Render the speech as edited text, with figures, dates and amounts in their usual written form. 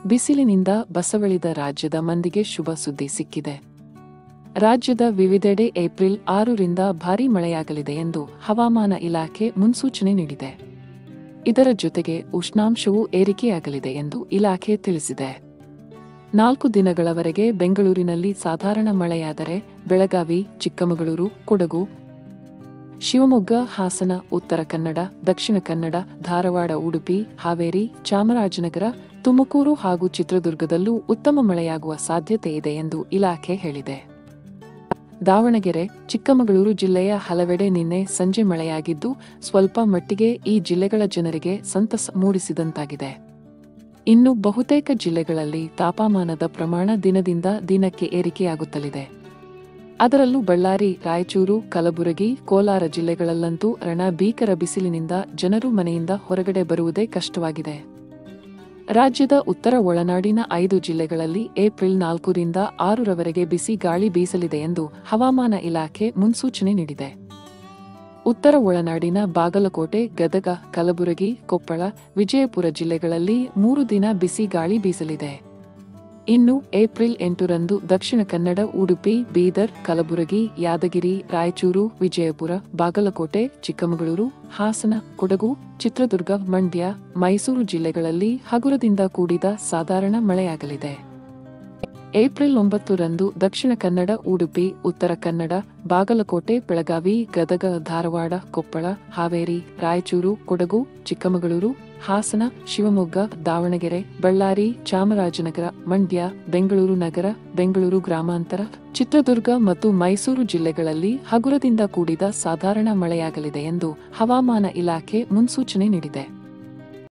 ಬಿಸಿಲಿನಿಂದ ಬಸವಳಿದ ರಾಜ್ಯದ ಮಂದಿಗೆ ಶುಭ ಸುದ್ದಿ ಸಿಕ್ಕಿದೆ. ರಾಜ್ಯದ ವಿವಿಧೆಡೆ ಏಪ್ರಿಲ್ 6ರಿಂದ ಭಾರೀ ಮಳೆಯಾಗಲಿದೆ ಎಂದು ಹವಾಮಾನ ಇಲಾಖೆ ಮುನ್ಸೂಚನೆ ನೀಡಿದೆ. ಇದರ ಜೊತೆಗೆ ಉಷ್ಣಾಂಶವೂ ಏರಿಕೆಯಾಗಲಿದೆ ಎಂದು ಇಲಾಖೆ ತಿಳಿಸಿದೆ. 4 ದಿನಗಳವರೆಗೆ ಬೆಂಗಳೂರಿನಲ್ಲಿ ಸಾಧಾರಣ ಮಳೆಯಾದರೆ ಬೆಳಗಾವಿ, ಚಿಕ್ಕಮಗಳೂರು, ಕೊಡಗು, ಶಿವಮೊಗ್ಗ, ಹಾಸನ, ಉತ್ತರ ಕನ್ನಡ, ದಕ್ಷಿಣ ಕನ್ನಡ, ಧಾರವಾಡ, ಉಡುಪಿ, ಹಾವೇರಿ, ಚಾಮರಾಜನಗರ, ತುಮಕೂರು ಹಾಗೂ ಚಿತ್ರದುರ್ಗದಲ್ಲೂ ಉತ್ತಮ ಮಳೆಯಾಗುವ ಸಾಧ್ಯತೆ ಇದೆ ಎಂದು ಇಲಾಖೆ ಹೇಳಿದೆ. ದಾವಣಗೆರೆ, ಚಿಕ್ಕಮಗಳೂರು ಜಿಲ್ಲೆಯ ಹಲವೆಡೆ ನಿನ್ನೆ ಸಂಜೆ ಮಳೆಯಾಗಿದ್ದು ಸ್ವಲ್ಪ ಮಟ್ಟಿಗೆ ಈ ಜಿಲ್ಲೆಗಳ ಜನರಿಗೆ ಸಂತಸ ಮೂಡಿಸಿದಂತಾಗಿದೆ. ಇನ್ನು ಬಹುತೇಕ ಜಿಲ್ಲೆಗಳಲ್ಲಿ ತಾಪಮಾನದ ಪ್ರಮಾಣ ದಿನದಿಂದ ದಿನಕ್ಕೆ ಏರಿಕೆಯಾಗುತ್ತಲಿದೆ. ಅದರಲ್ಲೂ ಬಳ್ಳಾರಿ, ರಾಯಚೂರು, ಕಲಬುರಗಿ, ಕೋಲಾರ ಜಿಲ್ಲೆಗಳಲ್ಲಂತೂ ಭೀಕರ ಬಿಸಿಲಿನಿಂದ ಜನರು ಮನೆಯಿಂದ ಹೊರಗಡೆ ಬರುವುದೇ ಕಷ್ಟವಾಗಿದೆ. ರಾಜ್ಯದ ಉತ್ತರ ಒಳನಾಡಿನ 5 ಜಿಲ್ಲೆಗಳಲ್ಲಿ ಏಪ್ರಿಲ್ 4ರಿಂದ 6ರವರೆಗೆ ಬಿಸಿ ಗಾಳಿ ಬೀಸಲಿದೆ ಎಂದು ಹವಾಮಾನ ಇಲಾಖೆ ಮುನ್ಸೂಚನೆ ನೀಡಿದೆ. ಉತ್ತರ ಒಳನಾಡಿನ ಬಾಗಲಕೋಟೆ, ಗದಗ, ಕಲಬುರಗಿ, ಕೊಪ್ಪಳ, ವಿಜಯಪುರ ಜಿಲ್ಲೆಗಳಲ್ಲಿ 3 ದಿನ ಬಿಸಿ ಗಾಳಿ ಬೀಸಲಿದೆ. ಇನ್ನು ಏಪ್ರಿಲ್ 8ರಂದು ದಕ್ಷಿಣ ಕನ್ನಡ, ಉಡುಪಿ, ಬೀದರ್, ಕಲಬುರಗಿ, ಯಾದಗಿರಿ, ರಾಯಚೂರು, ವಿಜಯಪುರ, ಬಾಗಲಕೋಟೆ, ಚಿಕ್ಕಮಗಳೂರು, ಹಾಸನ, ಕೊಡಗು, ಚಿತ್ರದುರ್ಗ, ಮಂಡ್ಯ, ಮೈಸೂರು ಜಿಲ್ಲೆಗಳಲ್ಲಿ ಹಗುರದಿಂದ ಕೂಡಿದ ಸಾಧಾರಣ ಮಳೆಯಾಗಲಿದೆ. ಏಪ್ರಿಲ್ 9ರಂದು ದಕ್ಷಿಣ ಕನ್ನಡ, ಉಡುಪಿ, ಉತ್ತರ ಕನ್ನಡ, ಬಾಗಲಕೋಟೆ, ಬೆಳಗಾವಿ, ಗದಗ, ಧಾರವಾಡ, ಕೊಪ್ಪಳ, ಹಾವೇರಿ, ರಾಯಚೂರು, ಕೊಡಗು, ಚಿಕ್ಕಮಗಳೂರು, ಹಾಸನ, ಶಿವಮೊಗ್ಗ, ದಾವಣಗೆರೆ, ಬಳ್ಳಾರಿ, ಚಾಮರಾಜನಗರ, ಮಂಡ್ಯ, ಬೆಂಗಳೂರು ನಗರ, ಬೆಂಗಳೂರು ಗ್ರಾಮಾಂತರ, ಚಿತ್ರದುರ್ಗ ಮತ್ತು ಮೈಸೂರು ಜಿಲ್ಲೆಗಳಲ್ಲಿ ಹಗುರದಿಂದ ಕೂಡಿದ ಸಾಧಾರಣ ಮಳೆಯಾಗಲಿದೆ ಎಂದು ಹವಾಮಾನ ಇಲಾಖೆ ಮುನ್ಸೂಚನೆ ನೀಡಿದೆ.